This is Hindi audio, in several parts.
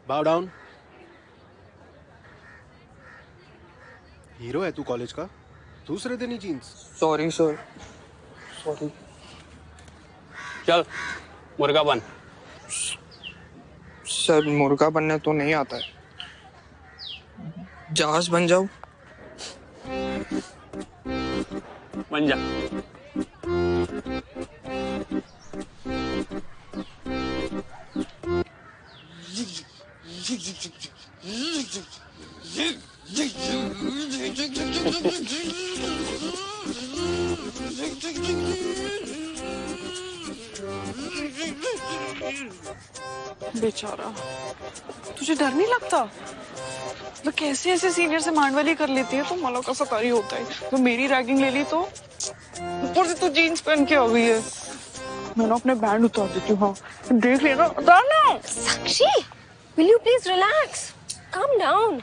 बाव डाउन। हीरो है तू कॉलेज का, दूसरे दिन ही जीन्स। Sorry sir, sorry. चल मुर्गा बन। सर मुर्गा बनने तो नहीं आता है, जहाज बन जाओ। बन जा। बेचारा, तुझे डर नहीं लगता? तो कैसे ऐसे सीनियर से मांडवाली कर लेती है? तो माला का सकारी होता है तो मेरी रैगिंग ले ली, तो ऊपर से तू जीन्स पहन के आ गई है। मैं ना अपने बैंड उतार देती हूँ। हाँ देख लेना, उतार ना। साक्षी, will you please relax? Calm down.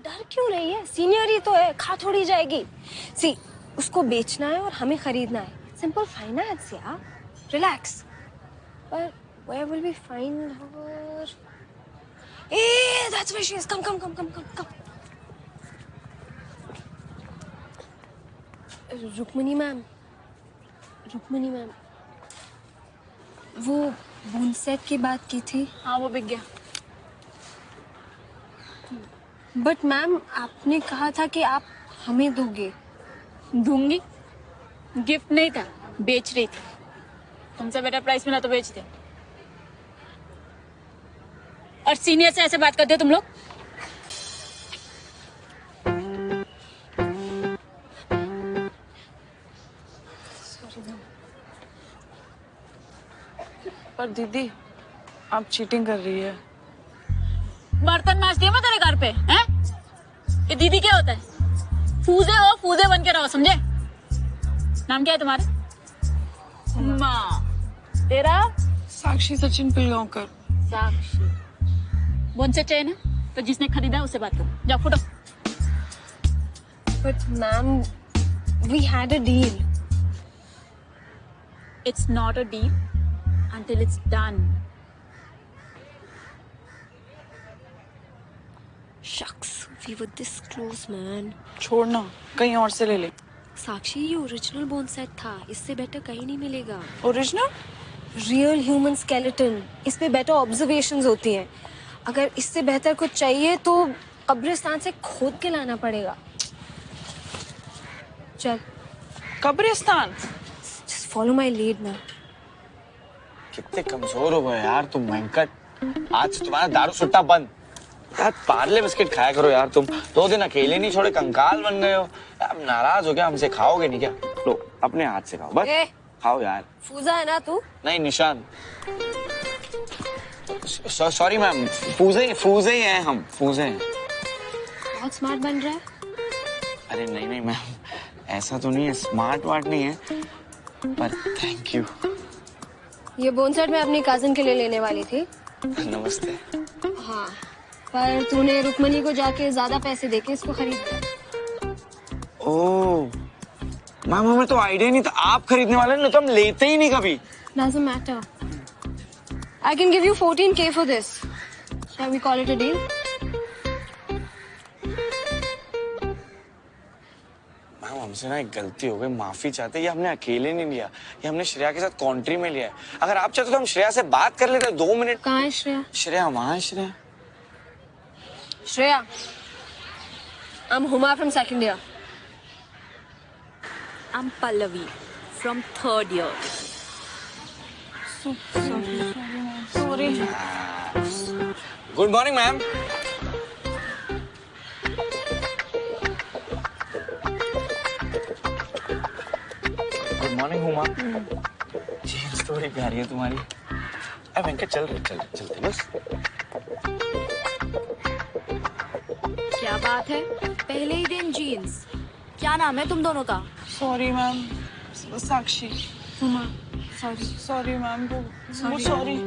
डर क्यों रही है? सीनियर ही तो है, खा थोड़ी जाएगी। सी, उसको बेचना है और हमें खरीदना है। सिंपल फाइनेंस यार। रिलैक्स। पर where will we find her? Hey, that's where she is. Come. Rukmini ma'am, वो बोनसेट की बात की थी। हाँ वो बिक गया। बट मैम आपने कहा था कि आप हमें दोगे। दूंगी, गिफ्ट नहीं था, बेच रही थी। तुमसे बेटर प्राइस मिला तो बेच दे। और सीनियर से ऐसे बात करते हो तुम लोग? पर दीदी, आप चीटिंग कर रही है। बर्तन मांजती है मैं तेरे घर पे, हैं? ये दीदी क्या होता है? फूजे हो, फूजे बन के रहो, समझे? नाम क्या है तुम्हारा? माँ। तेरा? साक्षी सचिन पिलगांवकर। साक्षी। बोन से चैन है तो जिसने खरीदा उससे बात करो। जाओ फुटो। But ma'am, we had a deal. It's not a deal until it's done. Shucks, we were this close, man. छोड़ना, कहीं और से ले ले। साक्षी, ये ओरिजिनल बोन सेट था, इससे बेटर कहीं नहीं मिलेगा। ओरिजिनल? रियल ह्यूमन स्केलेटन, इस पे बेटर ऑब्जर्वेशंस होती हैं। अगर इससे बेहतर कुछ चाहिए तो कब्रिस्तान से खोद के लाना पड़ेगा। चल। कब्रिस्तान? Just follow my lead now. कितने कमजोर हो गए यार तुम वेंकट। आज से तुम्हारा दारू सुट्टा बंद। यार पार्ले बिस्किट खाया करो यार तुम। 2 दिन अकेले नहीं छोड़े, कंकाल बन गए हो। अब नाराज हो गया हमसे, खाओगे नहीं क्या? लो अपने हाथ से खाओ, बस खाओ यार। फूजा है ना तू? नहीं निशान। सॉरी मैम, फूजे ही हैं हम, फूजे हैं। बहुत स्मार्ट बन रहा है। अरे नहीं मैम, ऐसा तो नहीं है, स्मार्ट वार्ट नहीं है, पर थैंक यू। ये बोन सेट मैं अपनी कजिन के लिए लेने वाली थी। नमस्ते। हाँ, पर तूने रुक्मणी को जाके ज्यादा पैसे देके इसको खरीद लिया। ओह मैम, हमें तो आइडिया नहीं था आप खरीदने वाले, नहीं तो हम लेते ही नहीं कभी। Doesn't matter. I can give you 14K for this. Shall we call it a deal? Ma'am हमसे ना एक गलती हो गई, माफी चाहते। ये हमने अकेले नहीं लिया, ये हमने श्रेया के साथ कॉन्ट्री में लिया है। अगर आप चाहते तो हम श्रेया से बात कर लेते। 2 मिनट। कहाँ है श्रेया? श्रेया वहाँ है। Shreya Shreya, I'm Huma from second year. I'm Pallavi from 3rd year. Sorry. Good morning ma'am. Good morning Huma. Chain story प्यारी है तुम्हारी। अरे वेंकट चलते बस। क्या बात है, पहले ही दिन जीन्स। क्या नाम है तुम दोनों का? सॉरी मैम, साक्षी। Huma. Sorry ma'am, sorry.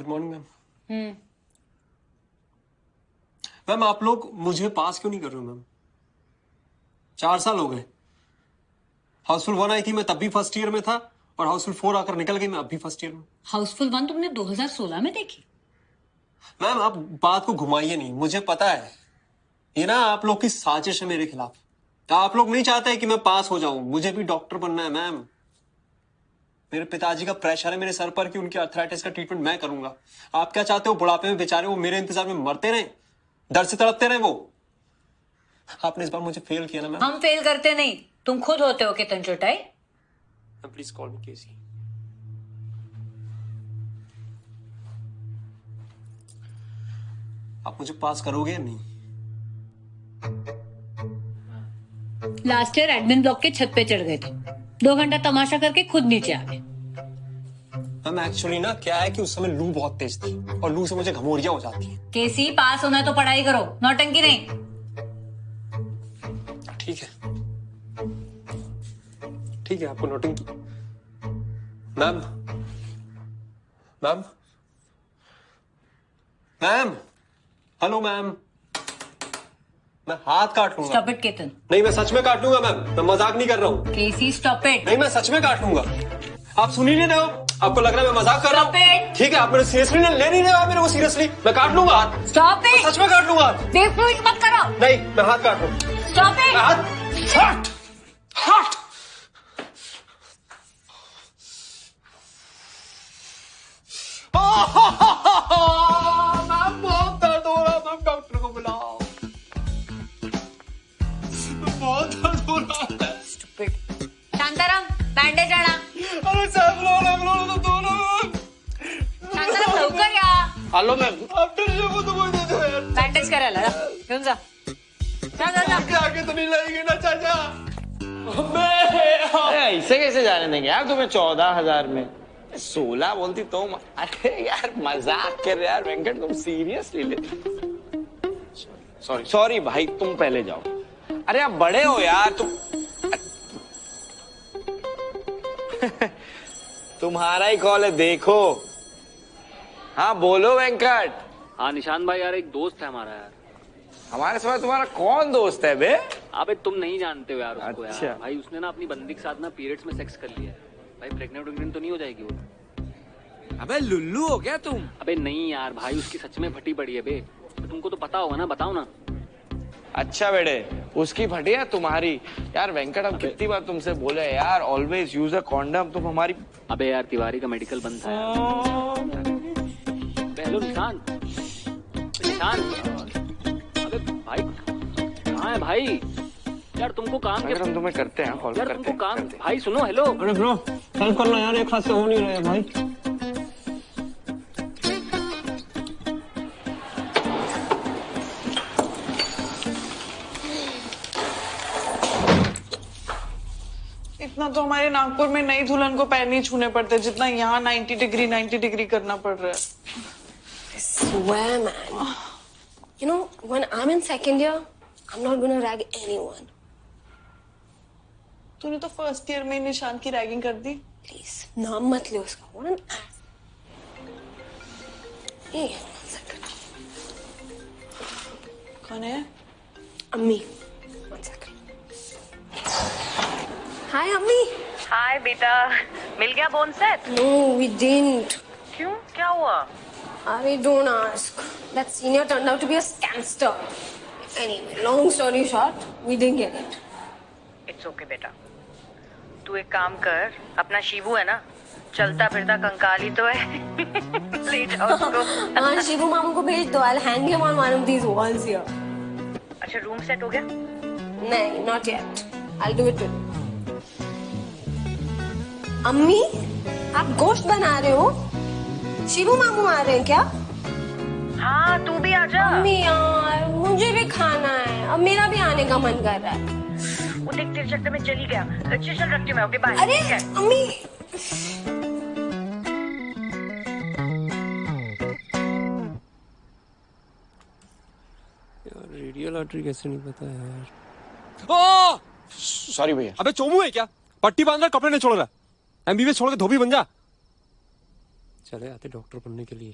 Good morning ma'am. Ma'am आप लोग मुझे पास क्यों नहीं कर रहे हो मैम? 4 साल हो गए। हाउसफुल 1 आई थी, मैं तब भी फर्स्ट ईयर में था, और हाउसफुल 4 आकर निकल गई, मैं अब भी फर्स्ट ईयर में। हाउसफुल 1 तुमने 2016 में देखी? मैम आप बात को घुमाइए नहीं, मुझे पता है ये ना आप लोग की साजिश है मेरे खिलाफ। आप लोग नहीं चाहते कि मैं पास हो जाऊं, मुझे भी डॉक्टर बनना है मैम। मेरे पिताजी का प्रेशर है मेरे सर पर कि उनकी आर्थराइटिस का ट्रीटमेंट मैं करूंगा। आप क्या चाहते हो बुढ़ापे में बेचारे वो मेरे इंतजार में मरते रहे, डर से तड़पते रहे वो? आपने इस बार मुझे फेल किया ना मैम। हम फेल करते नहीं, तुम खुद होते हो केतन चोटाई। प्लीज कॉल मी केसी। आप मुझे पास करोगे या नहीं? लास्ट ईयर एडमिन ब्लॉक के छत पे चढ़ गए थे, 2 घंटा तमाशा करके खुद नीचे आ गए। मैम एक्चुअली ना क्या है कि उस समय लू बहुत तेज थी, और लू से मुझे घमोरियां हो जाती है। केसी पास होना है तो पढ़ाई करो, नौटंकी नहीं। ठीक है ठीक है, आपको नोटिंग की। Ma'am ma'am ma'am hello ma'am, मैं हाथ काट लूंगा। Stop it Ketan. नहीं मैं सच में काट लूंगा मैम, मैं मजाक नहीं कर रहा हूँ। केसी स्टॉप इट। नहीं मैं सच में काट लूंगा। आप सुन ही नहीं रहे हो, आपको लग रहा है मैं मजाक कर रहा Stop हूँ। it! ठीक है आप मेरे सीरियसली ले नहीं रहे हो, आप मेरे को सीरियसली। मैं काट लूंगा हाथ, स्टॉप इट। सच में काट लूंगा। बेवकूफी मत करो। नहीं मैं हाथ काट लूँ। Stop it. हाथ हाथ मैम बहुत दर्द हो रहा, मैम डॉक्टर को बुलाओ। बहुत दर्द हो रहा है। शांताराम बैंडेज आणा। अरे साहब लो दोनों। शांताराम लवकर या। Hello ma'am. आफ्टर शेव तो कोई दे दो यार। बँडेज करायला घेऊन जा। जा जा जा। आगे आगे तो नहीं लगेगी ना चाचा। अरे ऐसे कैसे जाने देंगे यार तुम्हें 14,000 में? 16 बोलती तो अरे यार मजाक कर रहे यार वेंकट, तुम सीरियसली ले। सॉरी सॉरी भाई, तुम पहले जाओ। अरे आप बड़े हो यार तुम। तुम्हारा ही कॉल है देखो। हाँ बोलो वेंकट। हाँ निशान भाई, यार एक दोस्त है हमारा यार। हमारे समय तुम्हारा कौन दोस्त है बे? अबे तुम नहीं जानते हो यार उसको। अच्छा। यार भाई उसने ना अपनी बंदी के साथ ना पीरियड्स में सेक्स कर लिया है भाई। प्रेग्नेंट तो नहीं हो जाएगी वो? अबे लुल्लू हो गया तुम? अबे नहीं यार भाई, उसकी सच में फटी पड़ी है बे। तो तुमको तो पता होगा ना, बताओ ना। अच्छा बेटे, उसकी फटी है तुम्हारी? यार वेंकट हम कितनी बार तुमसे बोले यार, ऑलवेज यूज अ कॉन्डम। तुम हमारी। अबे यार तिवारी का मेडिकल बंद था यार। हेलो निशान। निशान अबे भाई कहाँ है भाई? यार तुमको काम अगर हम तुम्हें करते हैं कॉल यार करते तुमको हैं काम करते हैं। भाई सुनो। हेलो अरे ब्रो हेल्प करना यार, एक हाथ से हो नहीं रहा है भाई। इतना तो हमारे नागपुर में नई दुल्हन को पैर नहीं छूने पड़ते जितना यहाँ 90 डिग्री करना पड़ रहा है। I swear, man. You know, when I'm in second year, I'm not gonna rag anyone. तूने तो फर्स्ट ईयर में निशान की रैगिंग कर दी। Please, नाम मत ले उसका। What an ass. Hey, one second. कौन है? अम्मी, one second. Hi, अम्मी. हाय बेटा, मिल गया bone set? No, we didn't. क्यों, क्या हुआ? Ari, don't ask. That senior turned out to be a scamster. Anyway, long story short, we didn't get it. It's okay बेटा, तू एक काम कर, अपना शिवू है ना, चलता फिरता कंकाल ही तो है। ले जाओ उसको। हाँ, शिवू मामू को भेज दो. I'll hang him on one of these walls here. अच्छा रूम सेट हो गया? नहीं, not yet. I'll do it today. अम्मी, आप गोश्त बना रहे हो? शिवू मामू आ रहे हैं क्या? हाँ तू भी आ जा। अम्मी यार, मुझे भी खाना है. अब मेरा भी आने का मन कर रहा है. वो देख तेरे चक्कर में चली गया। चल रखती हूँ मैं, ओके बाय। अरे अम्मी. यार रेडियल आर्टरी कैसे नहीं पता यार। सॉरी भैया। अबे चोमू है क्या? पट्टी बांध रहा, कपड़े नहीं छोड़ रहा। एमबीबीएस छोड़ के धोबी बन जा। चले आते डॉक्टर बनने के लिए।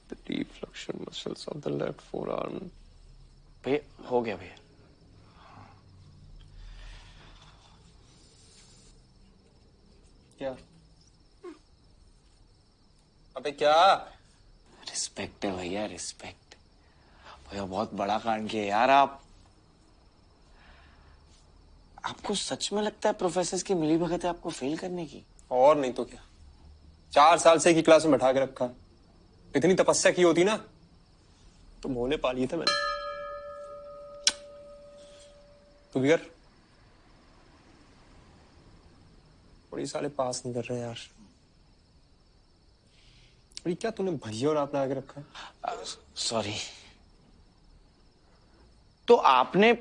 The deep flexion muscles of the left forearm. भैया हो गया भैया। क्या? अबे क्या? रिस्पेक्ट है भैया, रिस्पेक्ट। भैया बहुत बड़ा कांड किया यार आप। आपको सच में लगता है प्रोफेसर की मिलीभगत है आपको फेल करने की? और नहीं तो क्या, 4 साल से एक ही क्लास में बैठा के रखा। इतनी तपस्या की होती ना तो भोले पा लिए थे मैंने। तू भी कर। बड़ी साले पास नहीं कर रहे यार। अरे क्या तूने भैया और आपने आगे रखा है? सॉरी। तो आपने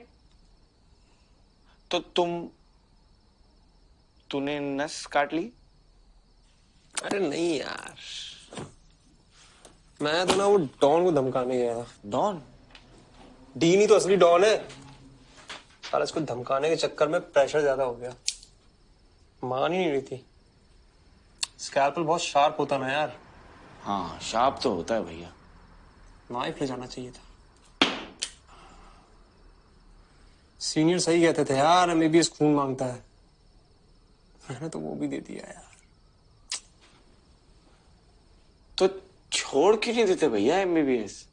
तो तूने नस काट ली? अरे नहीं यार, मैं तो ना वो डॉन को धमकाने गया था। डॉन? डी नहीं तो असली डॉन है। साला इसको धमकाने के चक्कर में प्रेशर ज्यादा हो गया, मान ही नहीं रही थी। स्कैल्पल बहुत शार्प होता ना यार। हाँ शार्प तो होता है भैया। नाइफ ले जाना चाहिए था। सीनियर सही कहते थे यार, एमबीबीएस खून मांगता है। मैंने तो वो भी दे दिया यार। तो छोड़ क्यों नहीं देते भैया एमबीबीएस?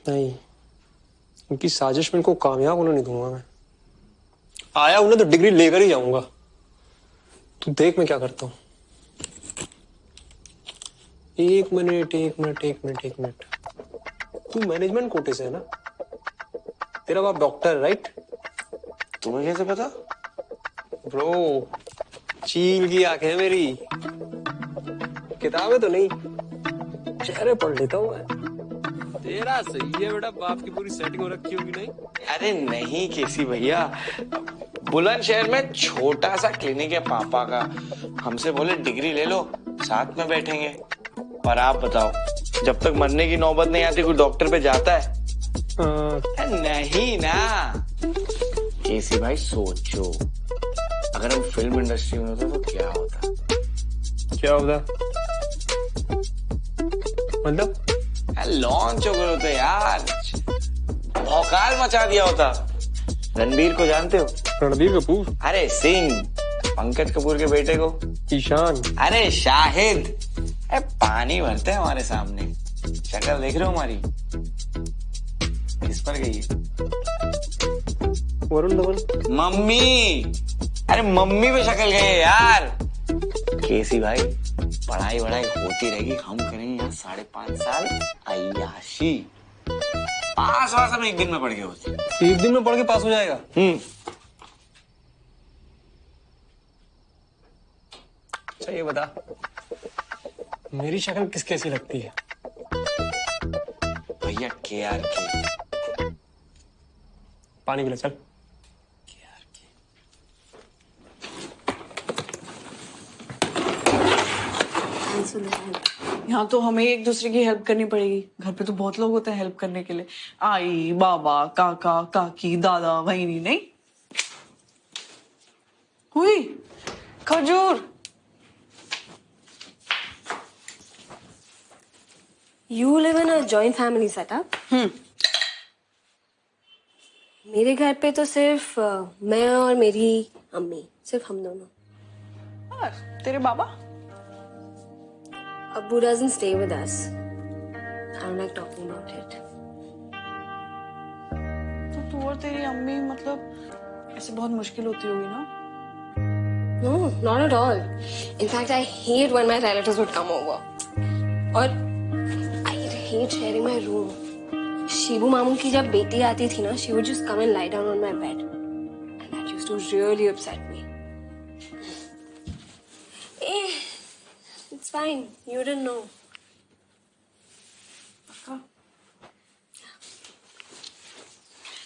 नहीं, उनकी साजिश में इनको कामयाब होने नहीं दूंगा मैं। आया उन्हें तो डिग्री लेकर ही जाऊंगा। तू देख मैं क्या करता हूं। एक मिनट। तू मैनेजमेंट कोटे से है ना? तेरा बाप डॉक्टर है राइट? तुम्हें कैसे पता? ब्रो, चील की आंखें है मेरी। किताबें तो नहीं, चेहरे पढ़ लेता हूँ मैं। तेरा सही है बेटा, बाप की पूरी सेटिंग हो रखी होगी नहीं? अरे नहीं केसी भैया, बुलंदशहर में छोटा सा क्लिनिक है पापा का। हमसे बोले डिग्री ले लो, साथ में बैठेंगे। पर आप बताओ, जब तक मरने की नौबत नहीं आती कोई डॉक्टर पे जाता है? नहीं ना। केसी भाई सोचो, अगर हम फिल्म इंडस्ट्री में होते तो क्या होता? क्या होता मतलब? लॉन्च हो गए होते यार, भौकाल मचा दिया होता। रणबीर को जानते हो? रणबीर कपूर? अरे सिंह, पंकज कपूर के बेटे को। ईशान? अरे शाहिद। अरे पानी भरते हैं हमारे सामने। शक्ल देख रहे हो हमारी? किस पर गई है? वरुण धवन? मम्मी। अरे मम्मी पे शक्ल गई है यार। केसी भाई, पढ़ाई होती रहेगी, हम करेंगे यहाँ 5.5 साल अय्याशी। पास हम एक दिन में पढ़ के होते। एक दिन में पढ़ के पास हो जाएगा? अच्छा ये बता, मेरी शक्ल किस कैसी लगती है? भैया KRK। पानी पिला चल। यहाँ तो हमें एक दूसरे की हेल्प करनी पड़ेगी। घर पे तो बहुत लोग होते हैं हेल्प करने के लिए। आई, बाबा, काका, काकी, दादा, वहीनी। नहीं हुई खजूर। You live in a joint family setup? मेरे घर पे तो सिर्फ मैं और मेरी अम्मी, सिर्फ हम दोनों। और तेरे बाबा? Abu doesn't stay with us. I don't like talking about it. तो तू और तेरी अम्मी मतलब ऐसे बहुत मुश्किल होती होगी ना? No, not at all. In fact, I hate when my relatives would come over. और I hate sharing my room. Shibu मामू की जब बेटी आती थी ना, she would just come and lie down on my bed, and that used to really upset me. It's fine. You didn't know.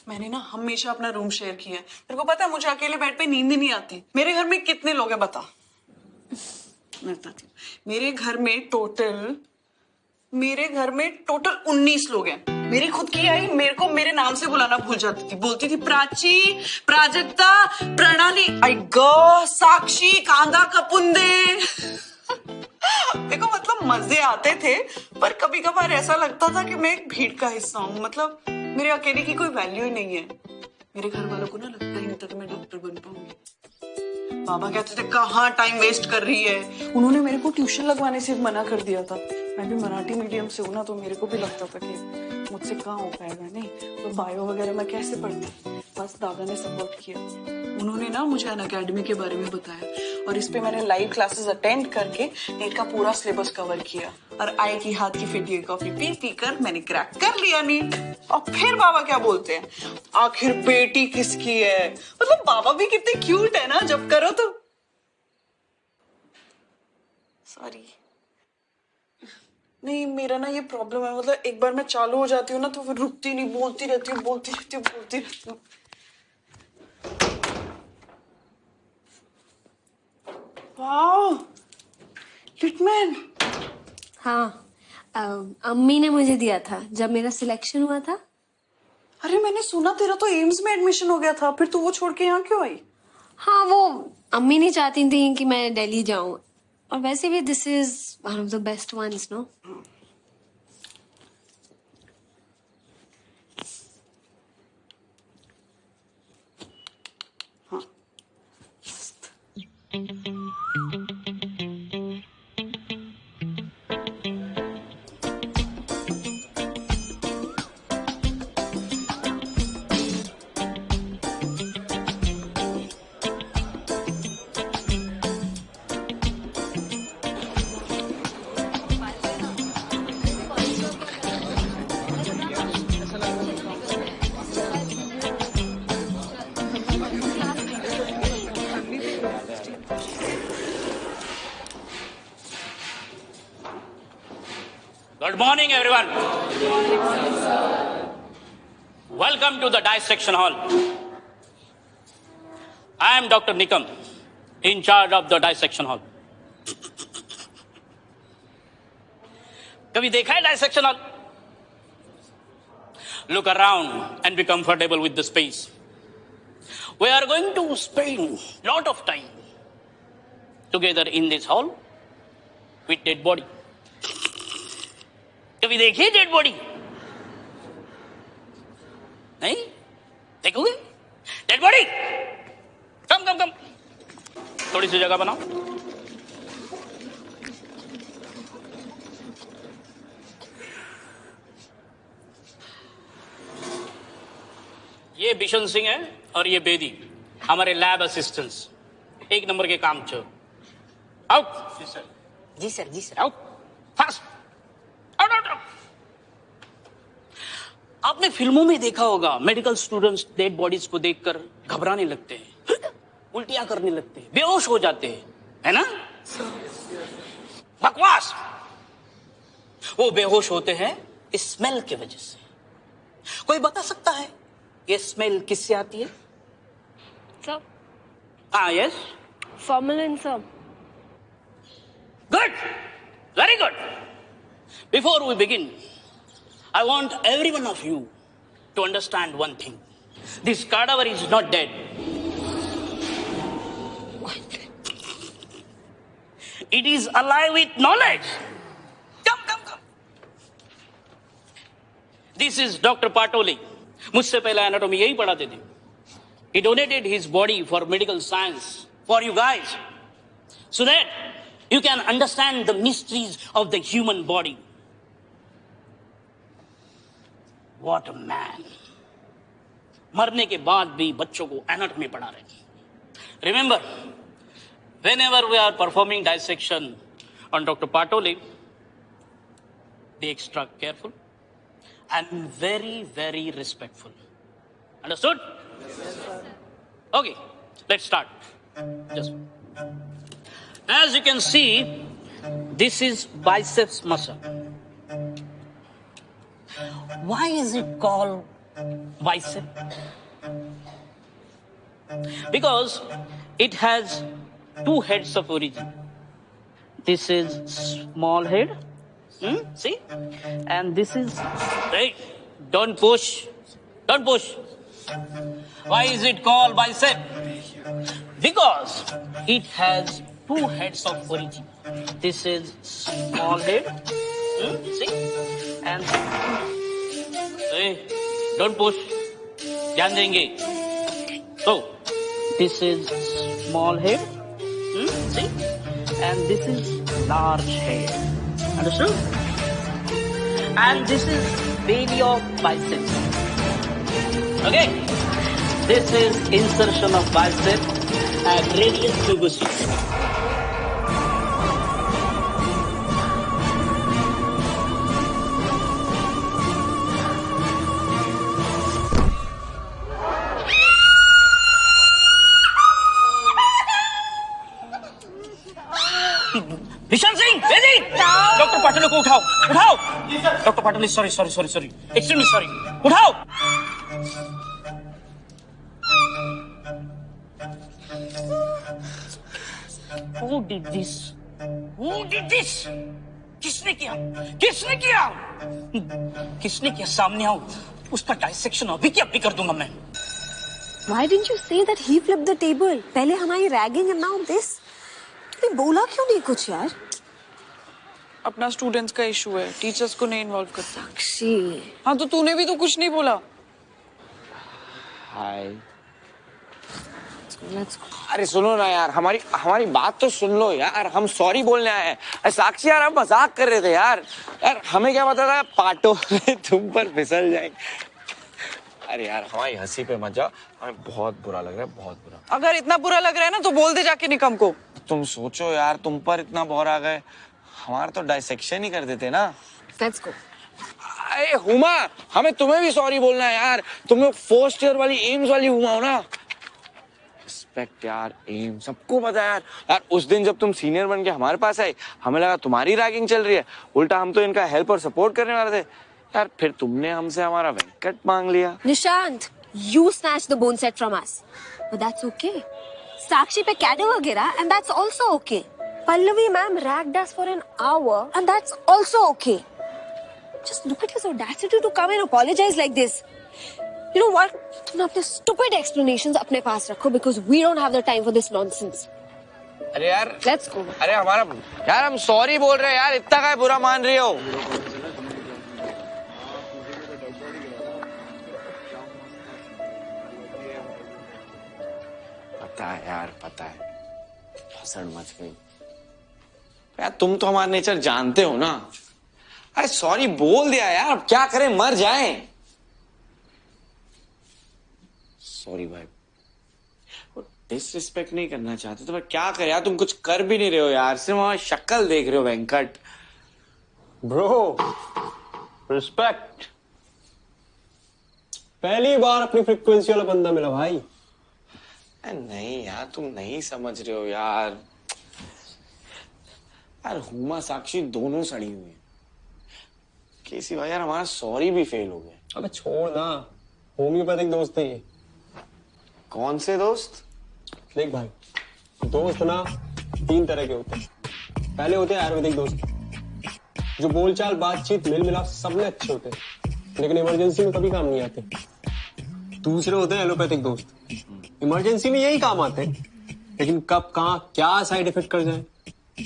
मैंने ना हमेशा अपना रूम शेयर किया है। तेरे को पता है मुझे अकेले बेड पे नींद ही नहीं आती। मेरे घर में कितने लोग हैं बता? मैं बताती हूँ। मेरे घर में टोटल 19 लोग हैं। मेरी खुद की आई मेरे को मेरे नाम से बुलाना भूल जाती थी। बोलती थी प्राची, प्राजक्ता, प्रणाली, साक्षी, कांदा कपुंदे। देखो मतलब मजे आते थे, पर कभी कभार ऐसा लगता था कि मैं एक भीड़ का हिस्सा हूँ। मतलब मेरे अकेले की कोई वैल्यू ही नहीं है। मेरे घर वालों को ना लगता ही नहीं था कि मैं डॉक्टर बन पाऊंगी। बाबा कहते थे कहाँ टाइम वेस्ट कर रही है। उन्होंने मेरे को ट्यूशन लगवाने से मना कर दिया था। मैं भी मराठी मीडियम से हूँ ना, तो मेरे को भी लगता था कि मुझसे कहाँ हो पाएगा। नहीं तो बायो वगैरह मैं कैसे पढ़ती, बस दादा ने सपोर्ट किया। उन्होंने ना मुझे अन अकेडमी के बारे में बताया और इस पे मैंने लाइव क्लासेस अटेंड करके नेट का पूरा सिलेबस कवर किया और आई की हाथ की फिटी हुई कॉफी पी पी कर मैंने क्रैक कर लिया नीट। और फिर बाबा क्या बोलते हैं, आखिर बेटी किसकी है। मतलब बाबा भी कितने क्यूट है ना जब करो तो। सॉरी, नहीं मेरा ना ये प्रॉब्लम है। मतलब एक बार मैं चालू हो जाती हूँ ना तो फिर रुकती नहीं, बोलती रहती हूँ बोलती रहती हूँ बोलती रहती हूँ। वाह लिटमैन। हाँ, अम्मी ने मुझे दिया था जब मेरा सिलेक्शन हुआ था। अरे मैंने सुना तेरा तो एम्स में एडमिशन हो गया था, फिर तू वो छोड़ के यहाँ क्यों आई? हाँ, वो अम्मी नहीं चाहती थी कि मैं दिल्ली जाऊं, और वैसे भी this is one of the best ones, no. Good morning, everyone. Welcome to the dissection hall. I am Dr. Nikam, in charge of the dissection hall. कभी देखा है dissection hall? Look around and be comfortable with the space. We are going to spend lot of time together in this hall with dead body. कभी देखिए डेड बॉडी? नहीं देखोगे? डेड बॉडी, कम कम कम, थोड़ी सी जगह बनाओ। ये बिशन सिंह है और ये बेदी, हमारे लैब असिस्टेंट्स। एक नंबर के काम चो। आउट। जी सर आउट फास्ट। आपने फिल्मों में देखा होगा, मेडिकल स्टूडेंट्स डेड बॉडीज को देखकर घबराने लगते हैं, उल्टियां करने लगते हैं, बेहोश हो जाते हैं, है ना? बकवास। वो बेहोश होते हैं इस स्मेल की वजह से। कोई बता सकता है ये स्मेल किससे आती है? सब। हाँ, यस, फॉर्मलिन सब। Good, very good. Before we begin, I want every one of you to understand one thing. This cadaver is not dead. It is alive with knowledge. Come. This is Dr. Patoli. मुझसे पहले एनाटॉमी यही पढ़ाते थे. He donated his body for medical science for you guys, so that you can understand the mysteries of the human body. What a man. मरने के बाद भी बच्चों को एनाटॉमी पढ़ा रहे हैं. Remember, whenever we are performing dissection on Dr. Patoli, be extra careful and very, very respectful. Understood? Yes, sir. Okay, let's start. Just as you can see, this is biceps muscle. Why is it called bicep? Because it has two heads of origin. This is small head, see, and this is right. Don't push. Why is it called bicep? Because it has two heads of origin. This is small head. See? And hey, don't push. ध्यान देंगे. So, this is small head. See? And this is large head. Understood? And this is baby of biceps. Okay? This is insertion of bicep and radius tuberosity. निशान सिंह, रेडी? डॉक्टर पाटिल को उठाओ, उठाओ। Doctor Patil, sorry, extremely sorry, उठाओ। Who did this? Who did this? किसने किया? किसने किया? किसने किया? सामने आओ। उसका डाइसेक्शन अभी की अभी कर दूंगा मैं। Why didn't you say that he flipped the table? पहले हमारी ragging and now this. तूने बोला क्यों नहीं कुछ यार? अपना स्टूडेंट्स का इशू है, टीचर्स को नहीं इन्वॉल्व करता। साक्षी। हाँ तो तूने भी तो कुछ नहीं बोला। हाय। Let's go. अरे सुनो ना यार, हमारी बात तो सुन लो यार, हम सॉरी बोलने आए हैं। अरे साक्षी यार, हम मजाक कर रहे थे यार हमें क्या पता था पाटो तुम पर फिसल जाएंगे। अरे यार हमारी हंसी पे मत जाओ, हमें बहुत बुरा लग रहा है, बहुत बुरा। अगर इतना बुरा लग रहा है ना तो बोल दे जाके निकम को। तुम सोचो यार, तुम पर इतना बौर आ गए, हमारा तो डाइसेक्शन ही कर देते ना। Let's go. अरे हुमा, हमें तुम्हें भी सॉरी बोलना है यार, तुम लोग फर्स्ट ईयर वाली एम्स वाली हुमा हो ना। रिस्पेक्ट यार, एम सबको पता है यार उस दिन जब तुम सीनियर बन के हमारे पास आए, हमें लगा तुम्हारी रैगिंग चल रही है, उल्टा हम तो इनका हेल्प और सपोर्ट करने वाले थे यार। फिर तुमने हमसे हमारा वेंकट मांग लिया। Nishant, you snatched the bone set from us, but that's okay. Sakshi पे cadaver गिरा, and that's also okay. Pallavi ma'am ragged us for an hour, and that's also okay. Just look at his audacity to come and apologize like this. You know what? तुम अपने stupid explanations अपने पास रखो, because we don't have the time for this nonsense. अरे यार Let's go. अरे हमारा यार, हम सॉरी बोल रहे हैं यार, इतना क्या बुरा मान रही हो? पता है यार, पता है, भसड़ मच गई यार। तुम तो हमारा नेचर जानते हो ना। अरे सॉरी बोल दिया यार, अब क्या करें, मर जाएं। सॉरी भाई, डिसरिस्पेक्ट नहीं करना चाहते तो मैं क्या करें यार, तुम कुछ कर भी नहीं रहे हो यार, सिर्फ हमारी शक्ल देख रहे हो वेंकट। Bro, respect. पहली बार अपनी फ्रीक्वेंसी वाला बंदा मिला भाई। नहीं यार, तुम नहीं समझ रहे हो यार। यार हुमा साक्षी दोनों सड़ी हुई है। केसी भाई यार, हमारा सॉरी भी फेल हो गया। अबे छोड़ ना, होम्योपैथिक दोस्त है ये। कौन से दोस्त? देख भाई, दोस्त ना 3 तरह के होते हैं। पहले होते हैं आयुर्वेदिक दोस्त, जो बोलचाल बातचीत मेल मिलाप सब में अच्छे होते हैं, लेकिन इमरजेंसी में कभी काम नहीं आते। दूसरे होते हैं एलोपैथिक दोस्त, इमरजेंसी में यही काम आते हैं, लेकिन कब कहाँ क्या साइड इफेक्ट कर जाए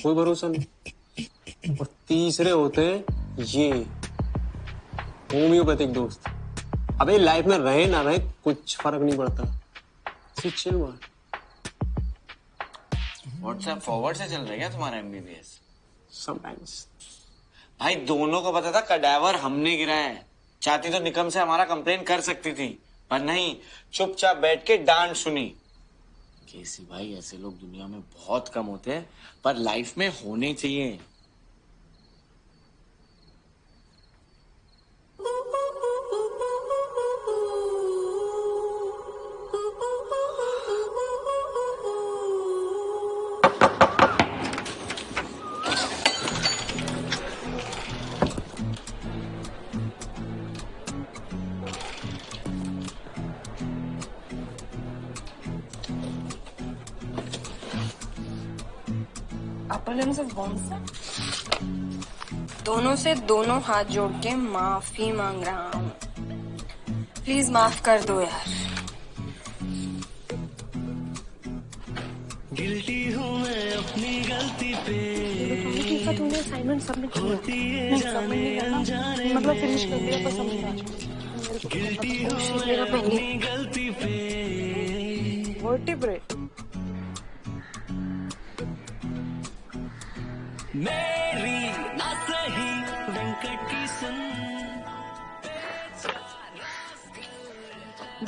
कोई भरोसा नहीं। और तीसरे होते हैं ये होम्योपैथिक दोस्त। अबे लाइफ में रहे ना रहे कुछ फर्क नहीं पड़ता, चिल मार। व्हाट्सएप फॉरवर्ड से चल रहा है क्या तुम्हारा एमबीबीएस? समटाइम्स। भाई दोनों को पता था कडावर हमने गिराया है, चाहती तो निकम से हमारा कंप्लेन कर सकती थी, पर नहीं, चुपचाप बैठ के डांट सुनी। केसी भाई, ऐसे लोग दुनिया में बहुत कम होते हैं, पर लाइफ में होने चाहिए। दोनों से दोनों हाथ जोड़ के माफी मांग रहा हूँ, प्लीज माफ कर दो यार। ठीक है, तूने असाइनमेंट सबमिट किया? नहीं, सबमिट नहीं करना, मतलब फिनिश कर दिया पर समझ आ जाए। मेरा pen vertebrate.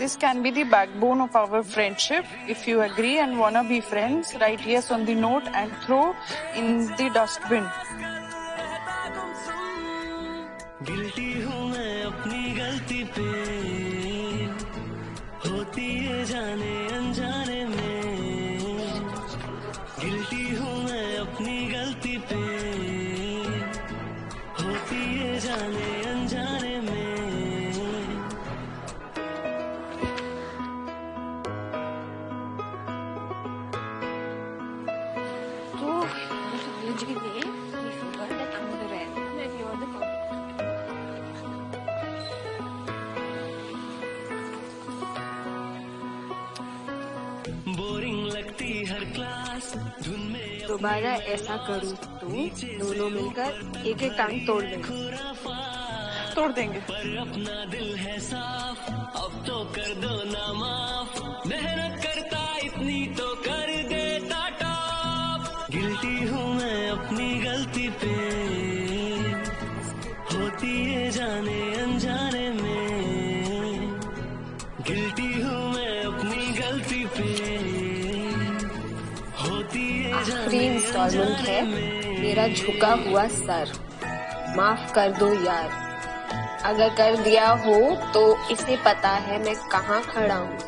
This can be the backbone of our friendship. If you agree and wanna be friends, write yes on the note and throw in the dustbin. Guilty हूँ मैं अपनी गलती पे, होती है जाने अनजाने में। गिल्टी हूँ मैं अपनी गलती पे, होती है जाने अनजाने में। बोरिंग लगती हर क्लास धुन में। दोबारा ऐसा करूँ तो दोनों मिलकर एक एक टांग तोड़ देंगे। तोड़ देंगे। पर अपना दिल है साफ, अब तो कर दो ना माफ। मेहनत करता इतनी तो कर देता टॉप। गिल्टी हूँ मैं अपनी गलती पे, होती है जाने अनजाने में। गिल्टी हूँ मैं अपनी गलती पे, होती है जाने। आखिरी इंस्टॉलमेंट है मेरा झुका हुआ सर, माफ कर दो यार। अगर कर दिया हो तो इसे पता है मैं कहाँ खड़ा हूँ।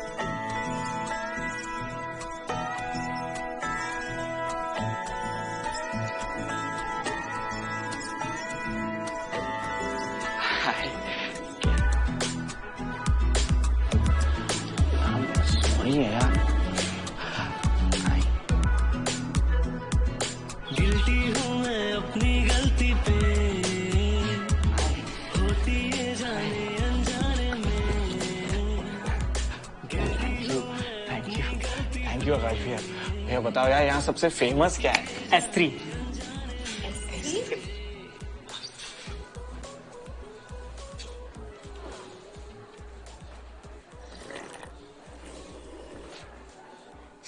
सॉरी है यार। गिल्टी हूँ मैं अपनी गलती पे, होती है जाने अनजाने में। थैंक यू आकाश भैया। भैया बताओ यार, यहाँ सबसे फेमस क्या है? S3।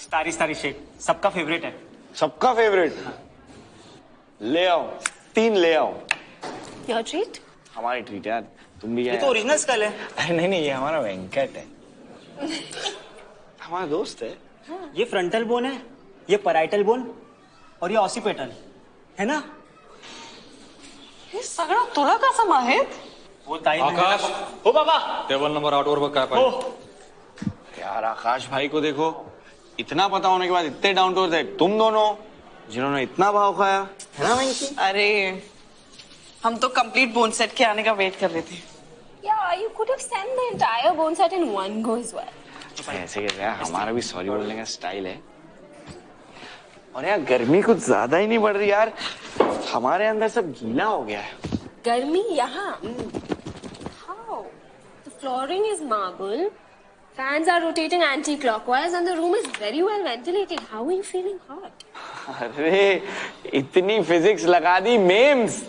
स्टारी स्टारी शेक सबका फेवरेट है। सबका फेवरेट? ले आओ, 3 ले आओ। Your treat? हमारी ट्रीट यार, तुम भी। ये तो ओरिजिनल स्कल है। अरे नहीं नहीं, ये हमारा वेंकट है, हमारा दोस्त है। ये फ्रंटल बोन है, ये पराइटल बोन और ये ऑसिपेटल है ना। हे सगळं तुला कसं माहित? वो ताई आकाश, हो बाबा। टेबल नंबर 8 वर काय हो पाहिजे? यार आकाश भाई को देखो, इतना पता होने के बाद इतने डाउन टू अर्थ है तुम दोनों, जिन्होंने इतना भाव खाया है ना वेंकी। अरे हम तो कंप्लीट बोन सेट के आने का वेट कर रहे थे। Yeah, you could have sent the entire bone set in one go as well. ऐसे कैसे यार, हमारा भी सॉरी बोलने का स्टाइल है। और यार गर्मी कुछ ज्यादा ही नहीं बढ़ रही यार, हमारे अंदर सब गीला हो गया है। गर्मी यहाँ? How? The flooring is marble, fans are rotating anti-clockwise, and the room is very well ventilated. How are you feeling hot? अरे इतनी फिजिक्स लगा दी मेम्स।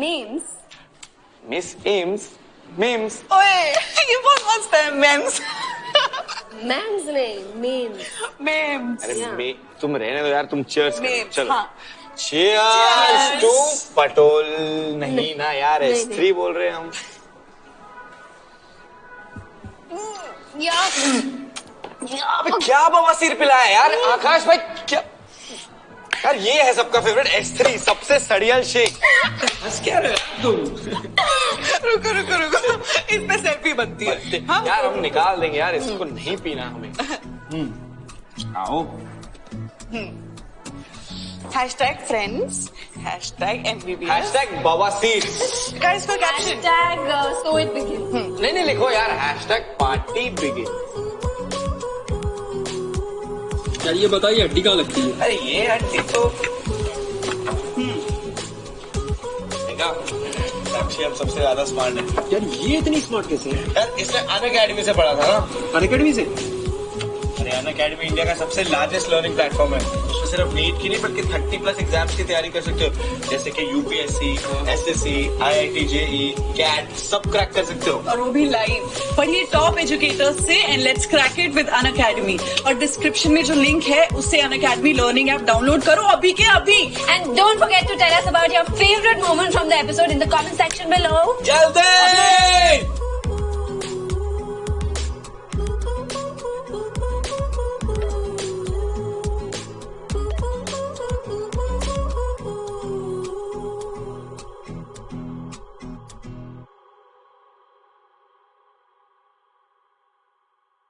Names? मिस एम्स मेम्स। ओए ये बहुत मस्त है। मेम्स Mems नहीं, memes. मेम्स। अरे Yeah. तुम रहने दो यार, तुम चीयर्स करो। Memes, चलो हाँ। चीयर्स टू पटोल। नहीं ना यार, नहीं, S3 बोल रहे हैं हम। अबे क्या बवासीर पिलाया यार आकाश भाई, क्या यार, ये है सबका फेवरेट S3, सबसे सड़ियल शेक। बस क्या रहे तुम? रुको रुको रुको, इस पे सेल्फी बनती है। हाँ? यार हम निकाल देंगे यार, इसको नहीं पीना हमें। आओ। #friends, #MBBS, #बवासीर। गाइस को कैप्शन So it begins. नहीं नहीं लिखो यार, #पार्टी बिगिन। यार ये बताइए हड्डी कहाँ लगती है? अरे ये हड्डी तो देखा, साक्षी अब सबसे ज्यादा स्मार्ट है। यार ये इतनी स्मार्ट कैसे है? यार इसने अन अकेडमी से पढ़ा था ना। अनअकैडमी से? अरे यार अन अकेडमी इंडिया का सबसे लार्जेस्ट लर्निंग प्लेटफॉर्म है। उसमें सिर्फ नीट की नहीं बल्कि 30+ एग्जाम्स की तैयारी कर सकते हो, जैसे कि UPSC, SSC, IIT JEE, CAT, सब क्रैक कर सकते हो। और वो भी लाइव। पढ़िए टॉप एजुकेटर्स से and let's crack it with Unacademy. और डिस्क्रिप्शन में जो लिंक है उससे Unacademy learning app download करो अभी के अभी। And don't forget to tell us about your favorite moment from the episode in the comment section below. जल्दी